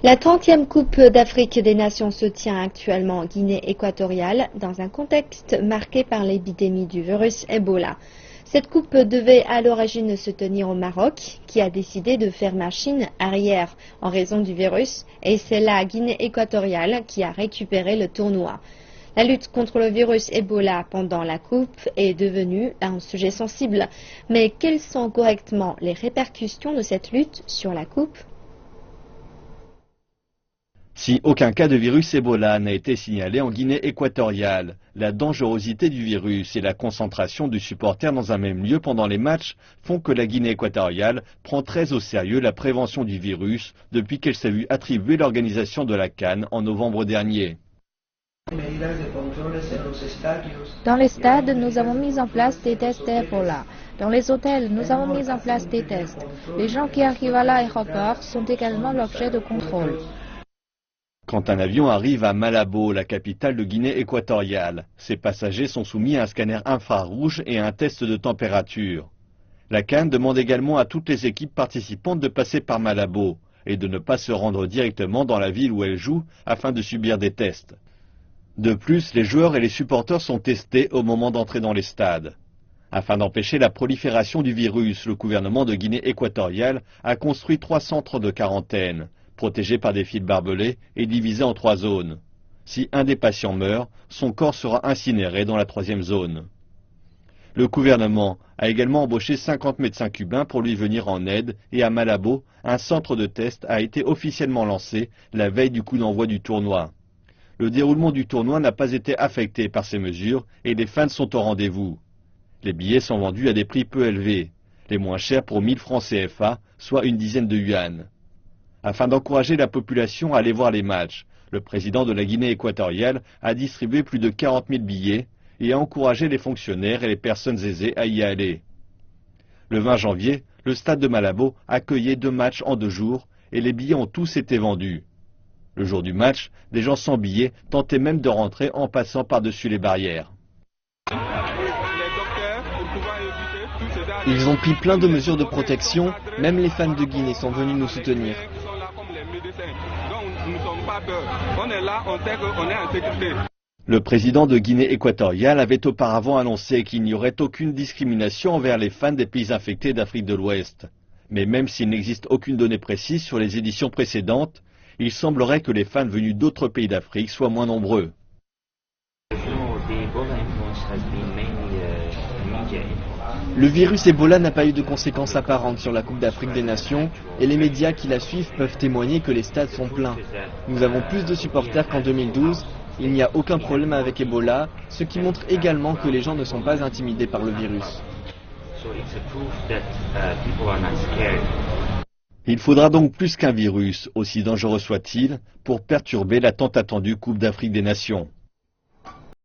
La 30e Coupe d'Afrique des Nations se tient actuellement en Guinée équatoriale dans un contexte marqué par l'épidémie du virus Ebola. Cette coupe devait à l'origine se tenir au Maroc, qui a décidé de faire machine arrière en raison du virus, et c'est la Guinée équatoriale qui a récupéré le tournoi. La lutte contre le virus Ebola pendant la coupe est devenue un sujet sensible. Mais quelles sont correctement les répercussions de cette lutte sur la coupe ? Si aucun cas de virus Ebola n'a été signalé en Guinée équatoriale, la dangerosité du virus et la concentration du supporter dans un même lieu pendant les matchs font que la Guinée équatoriale prend très au sérieux la prévention du virus depuis qu'elle s'est vue attribuer l'organisation de la CAN en novembre dernier. Dans les stades, nous avons mis en place des tests d'Ebola. Dans les hôtels, nous avons mis en place des tests. Les gens qui arrivent à l'aéroport sont également l'objet de contrôle. Quand un avion arrive à Malabo, la capitale de Guinée équatoriale, ses passagers sont soumis à un scanner infrarouge et à un test de température. La CAN demande également à toutes les équipes participantes de passer par Malabo et de ne pas se rendre directement dans la ville où elles jouent afin de subir des tests. De plus, les joueurs et les supporters sont testés au moment d'entrer dans les stades. Afin d'empêcher la prolifération du virus, le gouvernement de Guinée équatoriale a construit 3 centres de quarantaine, protégés par des fils barbelés et divisés en 3 zones. Si un des patients meurt, son corps sera incinéré dans la 3e zone. Le gouvernement a également embauché 50 médecins cubains pour lui venir en aide et à Malabo, un centre de test a été officiellement lancé la veille du coup d'envoi du tournoi. Le déroulement du tournoi n'a pas été affecté par ces mesures et les fans sont au rendez-vous. Les billets sont vendus à des prix peu élevés, les moins chers pour 1000 francs CFA, soit une dizaine de yuan. Afin d'encourager la population à aller voir les matchs, le président de la Guinée équatoriale a distribué plus de 40 000 billets et a encouragé les fonctionnaires et les personnes aisées à y aller. Le 20 janvier, le stade de Malabo accueillait 2 matchs en 2 jours et les billets ont tous été vendus. Le jour du match, des gens sans billets tentaient même de rentrer en passant par-dessus les barrières. Ils ont pris plein de mesures de protection, même les fans de Guinée sont venus nous soutenir. Le président de Guinée équatoriale avait auparavant annoncé qu'il n'y aurait aucune discrimination envers les fans des pays infectés d'Afrique de l'Ouest. Mais même s'il n'existe aucune donnée précise sur les éditions précédentes, il semblerait que les fans venus d'autres pays d'Afrique soient moins nombreux. Le virus Ebola n'a pas eu de conséquences apparentes sur la Coupe d'Afrique des Nations et les médias qui la suivent peuvent témoigner que les stades sont pleins. Nous avons plus de supporters qu'en 2012, il n'y a aucun problème avec Ebola, ce qui montre également que les gens ne sont pas intimidés par le virus. Il faudra donc plus qu'un virus, aussi dangereux soit-il, pour perturber la tant attendue Coupe d'Afrique des Nations.